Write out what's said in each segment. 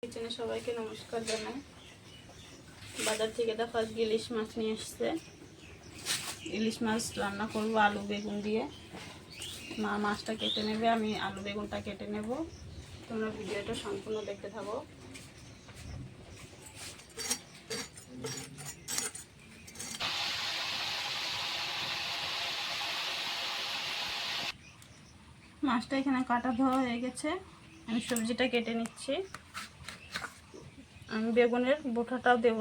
কিচেনে সবাইকে নমস্কার জানাই। বাজার থেকে দেখো আজকে ইলিশ মাছ নিয়ে এসছে। ইলিশ মাছ রান্না করব আলু বেগুন দিয়ে। মা মাছটা কেটে নেবে, আমি আলু বেগুনটা কেটে নেব। তোমরা ভিডিওটা সম্পূর্ণ দেখতে থাকো। মাছটা এখানে কাটা ধোয়া হয়ে গেছে, আমি সবজিটা কেটে নিচ্ছি। আমি বেগুনের বোঁটাটাও দেব,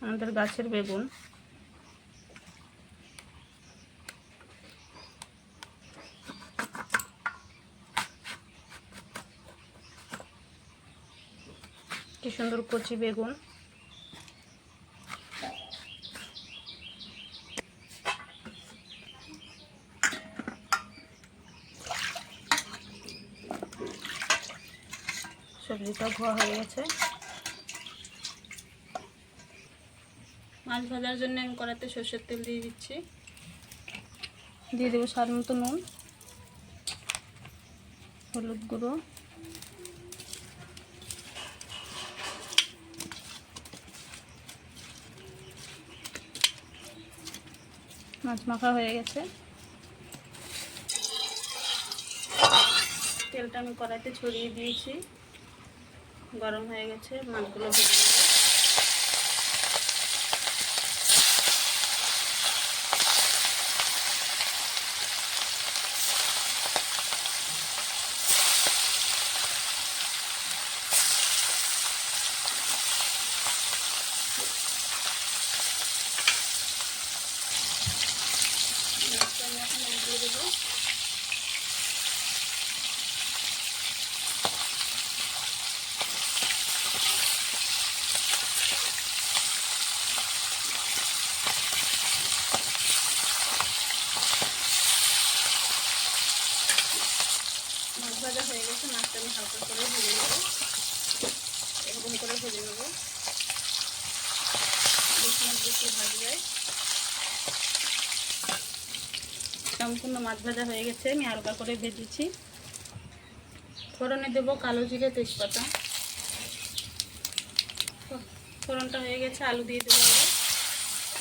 আমাদের গাছের বেগুন। কি সুন্দর কচি বেগুন। সবজিটা ধোয়া হয়ে গেছে। মাছ ভাজার জন্য আমি কড়াইতে সরষের তেল দিয়ে দিচ্ছি। দিয়ে দেবো স্বাদ মতো নুন, হলুদ গুঁড়ো, মাছ মাখা হয়ে গেছে। তেলটা আমি কড়াইতে ছড়িয়ে দিয়েছি, গরম হয়ে গেছে। মাছগুলো ভেজে নেব। মাছটা আমি এখন উল্টিয়ে দেবো। মাছ ভাজা হয়ে গেছে, মাছটা আমি হালকা করে ভেজে নেব। এরকম করে ভেজে নেব, বেশি মাছ বেশি ভাজা যায়। সম্পূর্ণ মাছ ভাজা হয়ে গেছে, আমি হালকা করে ভেজেছি। ফোড়নে দেবো কালো জিরে, তেজপাতা। ফোড়নটা হয়ে গেছে, আলু দিয়ে দেবো। আবার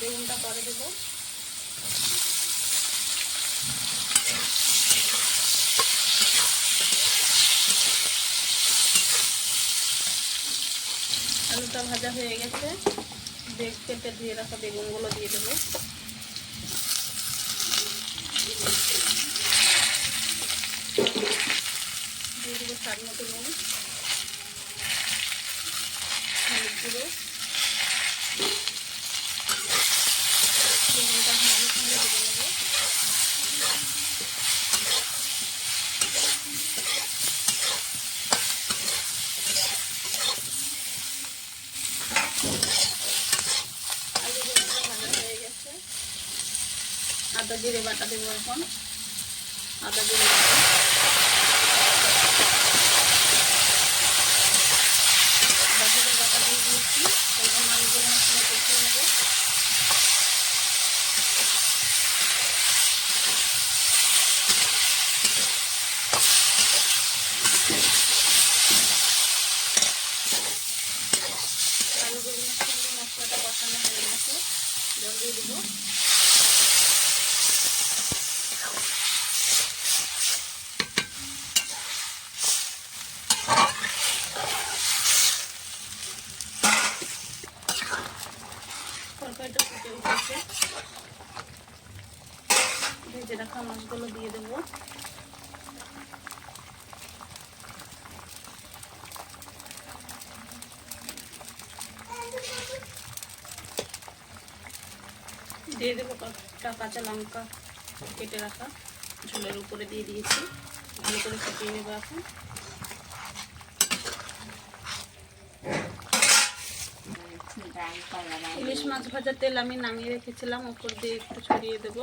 বেগুনটা পরে দেবো। আলুটা ভাজা হয়ে গেছে, কেটে ধুয়ে রাখা বেগুনগুলো দিয়ে দেবো। দিয়ে দেবো স্বাদ মতো নুন, হলুদ গুঁড়ো। বেগুনটা সঙ্গে সঙ্গে ভেজে নেব। আলু বেগুনটা ভাজা হয়ে গেছে। আদা জিরে বাটা দেবো এখন। আদা জিরে বাটা, আদা জিরে বাটা দিয়ে দিয়েছি। এখন আলুগুলো মশলা কষিয়ে নেব। আলু বেগুনের সঙ্গে মশলাটা কষানো হয়ে গেছে, জল দিয়ে দেবো। তরকারিটা ফুটে উঠেছে, ভেজে রাখা মাছগুলো দিয়ে দেবো। দিয়ে দেবো কাঁচা লঙ্কা কেটে রাখা, ঝোলের উপরে দিয়ে দিয়েছি। ভালো করে ফুটিয়ে নেবো এখন। ইলিশ মাছ ভাজার তেল আমি নামিয়ে রেখেছিলাম, উপর দিয়ে একটু ছড়িয়ে দেবো।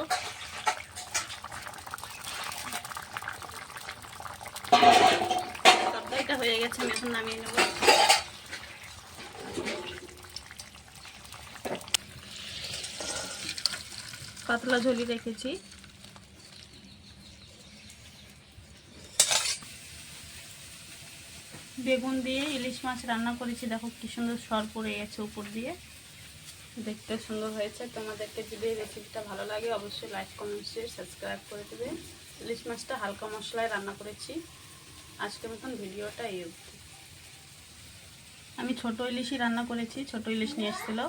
তরকারিটা হয়ে গেছে, আমি এখন নামিয়ে নেব। পাতলা ঝোলি রেখেছি। বেগুন দিয়ে ইলিশ মাছ রান্না করেছি। দেখো কি সুন্দর সর পড়ে গেছে উপর দিয়ে, দেখতে সুন্দর হয়েছে। তোমাদেরকে যদি এই রেসিপিটা ভালো লাগে অবশ্যই লাইক কমেন্ট শেয়ার সাবস্ক্রাইব করে দেবে। ইলিশ মাছটা হালকা মশলায় রান্না করেছি। আজকের মতন ভিডিওটা এই অবধি। আমি ছোটো ইলিশই রান্না করেছি, ছোটো ইলিশ নিয়ে এসেছিলো।